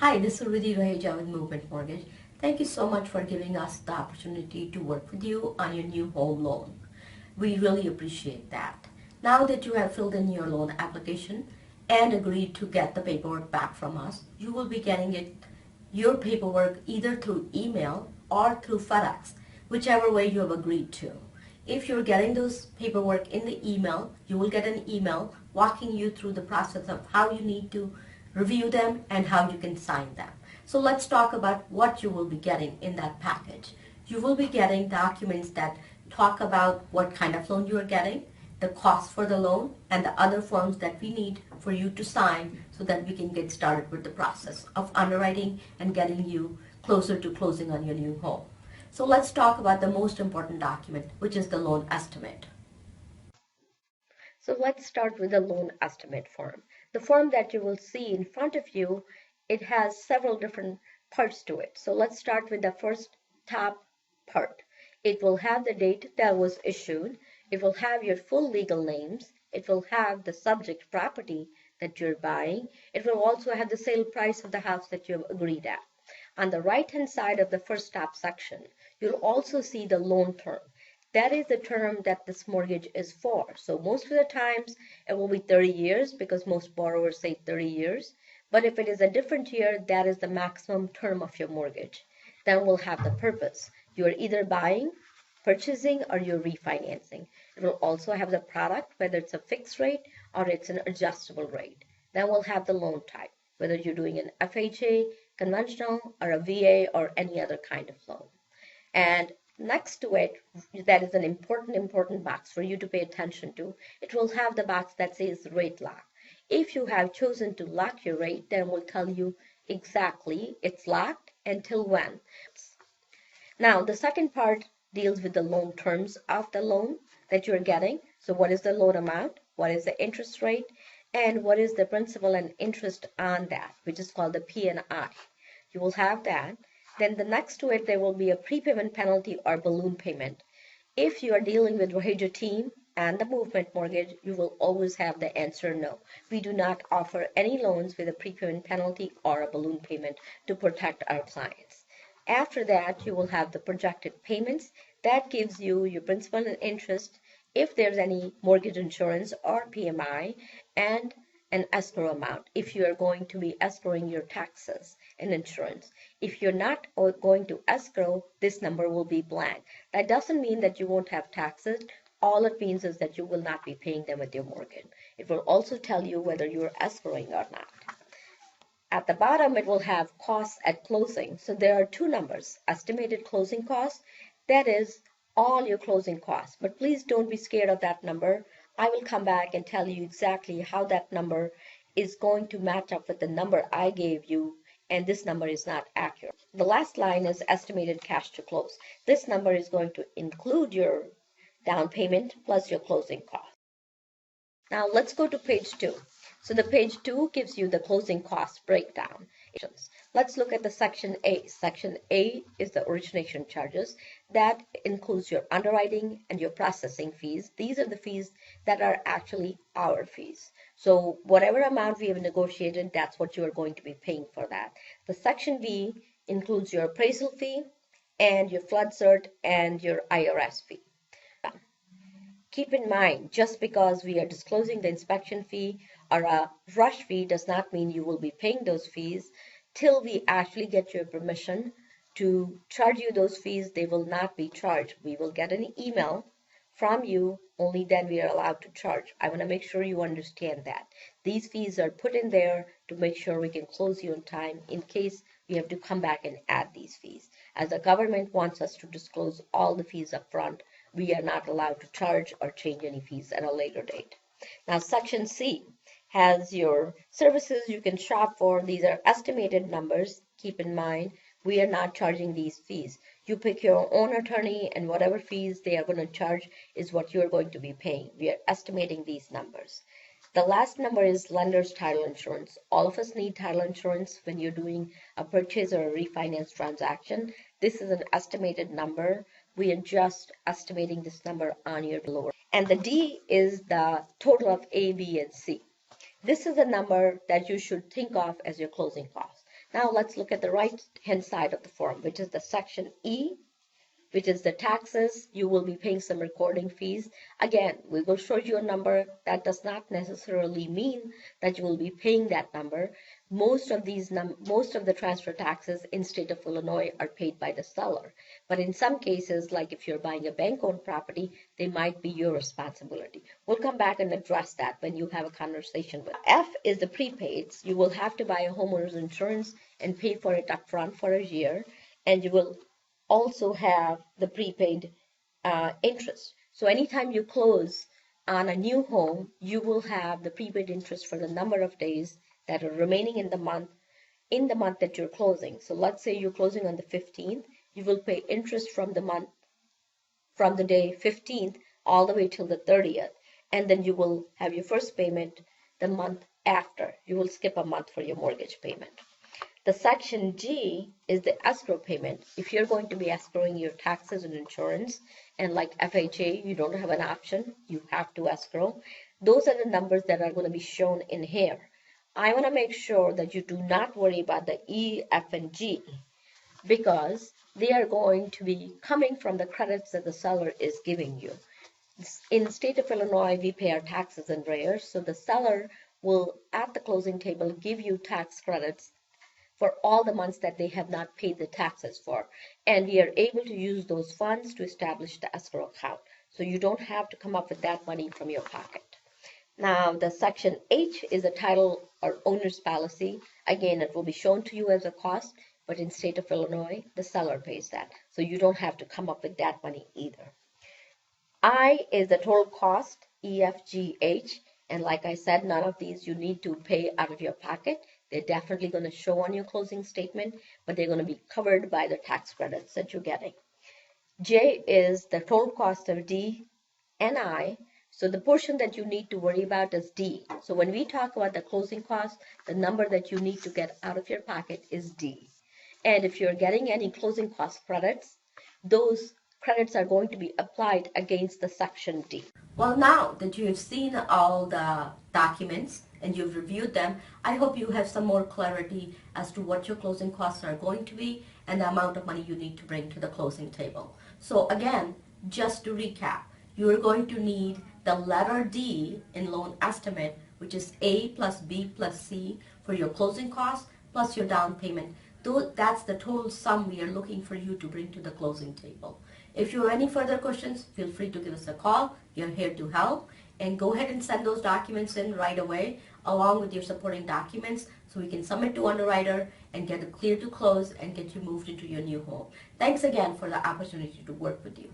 Hi, this is Ridhi Raheja with Movement Mortgage. Thank you so much for giving us the opportunity to work with you on your new home loan. We really appreciate that. Now that you have filled in your loan application and agreed to get the paperwork back from us, you will be getting your paperwork either through email or through FedEx, whichever way you have agreed to. If you're getting those paperwork in the email, you will get an email walking you through the process of how you need to review them and how you can sign them. So let's talk about what you will be getting in that package. You will be getting documents that talk about what kind of loan you are getting, the cost for the loan, and the other forms that we need for you to sign so that we can get started with the process of underwriting and getting you closer to closing on your new home. So let's talk about the most important document, which is the loan estimate. So let's start with the loan estimate form. The form that you will see in front of you, it has several different parts to it. So let's start with the first top part. It will have the date that was issued. It will have your full legal names. It will have the subject property that you're buying. It will also have the sale price of the house that you have agreed at. On the right-hand side of the first top section, you'll also see the loan term. That is the term that this mortgage is for. So most of the times it will be 30 years because most borrowers say 30 years. But if it is a different year, that is the maximum term of your mortgage. Then we'll have the purpose. You're either buying, purchasing, or you're refinancing. It will also have the product, whether it's a fixed rate or it's an adjustable rate. Then we'll have the loan type, whether you're doing an FHA, conventional, or a VA, or any other kind of loan. And next to it, that is an important box for you to pay attention to. It will have the box that says rate lock. If you have chosen to lock your rate, then we'll tell you exactly it's locked until when. Now, the second part deals with the loan terms of the loan that you're getting. So what is the loan amount? What is the interest rate? And what is the principal and interest on that, which is called the P&I. You will have that. Then the next to it, there will be a prepayment penalty or balloon payment. If you are dealing with Raheja team and the movement mortgage, you will always have the answer no. We do not offer any loans with a prepayment penalty or a balloon payment to protect our clients. After that, you will have the projected payments. That gives you your principal and interest, if there's any mortgage insurance or PMI, and an escrow amount if you are going to be escrowing your taxes and insurance. If you're not going to escrow, this number will be blank. That doesn't mean that you won't have taxes. All it means is that you will not be paying them with your mortgage. It will also tell you whether you're escrowing or not. At the bottom, it will have costs at closing. So there are two numbers, estimated closing costs. That is all your closing costs. But please don't be scared of that number. I will come back and tell you exactly how that number is going to match up with the number I gave you, and this number is not accurate. The last line is estimated cash to close. This number is going to include your down payment plus your closing costs. Now let's go to page 2. So the page 2 gives you the closing cost breakdown. Let's look at the section A. Section A is the origination charges. That includes your underwriting and your processing fees. These are the fees that are actually our fees. So whatever amount we have negotiated, that's what you are going to be paying for that. The section B includes your appraisal fee and your flood cert and your IRS fee. Keep in mind, just because we are disclosing the inspection fee or a rush fee does not mean you will be paying those fees. Till we actually get your permission to charge you those fees, they will not be charged. We will get an email from you, only then we are allowed to charge. I want to make sure you understand that. These fees are put in there to make sure we can close you on time in case we have to come back and add these fees. As the government wants us to disclose all the fees up front, we are not allowed to charge or change any fees at a later date. Now, section C has your services you can shop for. These are estimated numbers. Keep in mind, we are not charging these fees. You pick your own attorney, and whatever fees they are going to charge is what you are going to be paying. We are estimating these numbers. The last number is lender's title insurance. All of us need title insurance when you're doing a purchase or a refinance transaction. This is an estimated number. We are just estimating this number on your lower. And the D is the total of A, B, and C. This is a number that you should think of as your closing cost. Now let's look at the right hand side of the form, which is the section E, which is the taxes. You will be paying some recording fees. Again, we will show you a number. That does not necessarily mean that you will be paying that number. Most of the transfer taxes in state of Illinois are paid by the seller. But in some cases, like if you're buying a bank-owned property, they might be your responsibility. We'll come back and address that when you have a conversation with. F is the prepaids. You will have to buy a homeowner's insurance and pay for it upfront for a year, and you will also have the prepaid interest. So anytime you close on a new home, you will have the prepaid interest for the number of days that are remaining in the month that you're closing. So let's say you're closing on the 15th, you will pay interest from the day 15th all the way till the 30th, and then you will have your first payment the month after. You will skip a month for your mortgage payment. The section G is the escrow payment. If you're going to be escrowing your taxes and insurance, and like FHA, you don't have an option, you have to escrow. Those are the numbers that are going to be shown in here. I want to make sure that you do not worry about the E, F, and G, because they are going to be coming from the credits that the seller is giving you. In the state of Illinois, we pay our taxes in arrears, so the seller will, at the closing table, give you tax credits for all the months that they have not paid the taxes for. And we are able to use those funds to establish the escrow account. So you don't have to come up with that money from your pocket. Now, the section H is a title or owner's policy. Again, it will be shown to you as a cost, but in state of Illinois, the seller pays that. So you don't have to come up with that money either. I is the total cost, E, F, G, H. And like I said, none of these you need to pay out of your pocket. They're definitely going to show on your closing statement, but they're going to be covered by the tax credits that you're getting. J is the total cost of D and I. So the portion that you need to worry about is D. So when we talk about the closing cost, the number that you need to get out of your pocket is D. And if you're getting any closing cost credits, those credits are going to be applied against the section D. Well, now that you have seen all the documents and you've reviewed them, I hope you have some more clarity as to what your closing costs are going to be and the amount of money you need to bring to the closing table. So again, just to recap, you're going to need the letter D in loan estimate, which is A plus B plus C for your closing costs plus your down payment. That's the total sum we are looking for you to bring to the closing table. If you have any further questions, feel free to give us a call. We are here to help. And go ahead and send those documents in right away along with your supporting documents so we can submit to underwriter and get it clear to close and get you moved into your new home. Thanks again for the opportunity to work with you.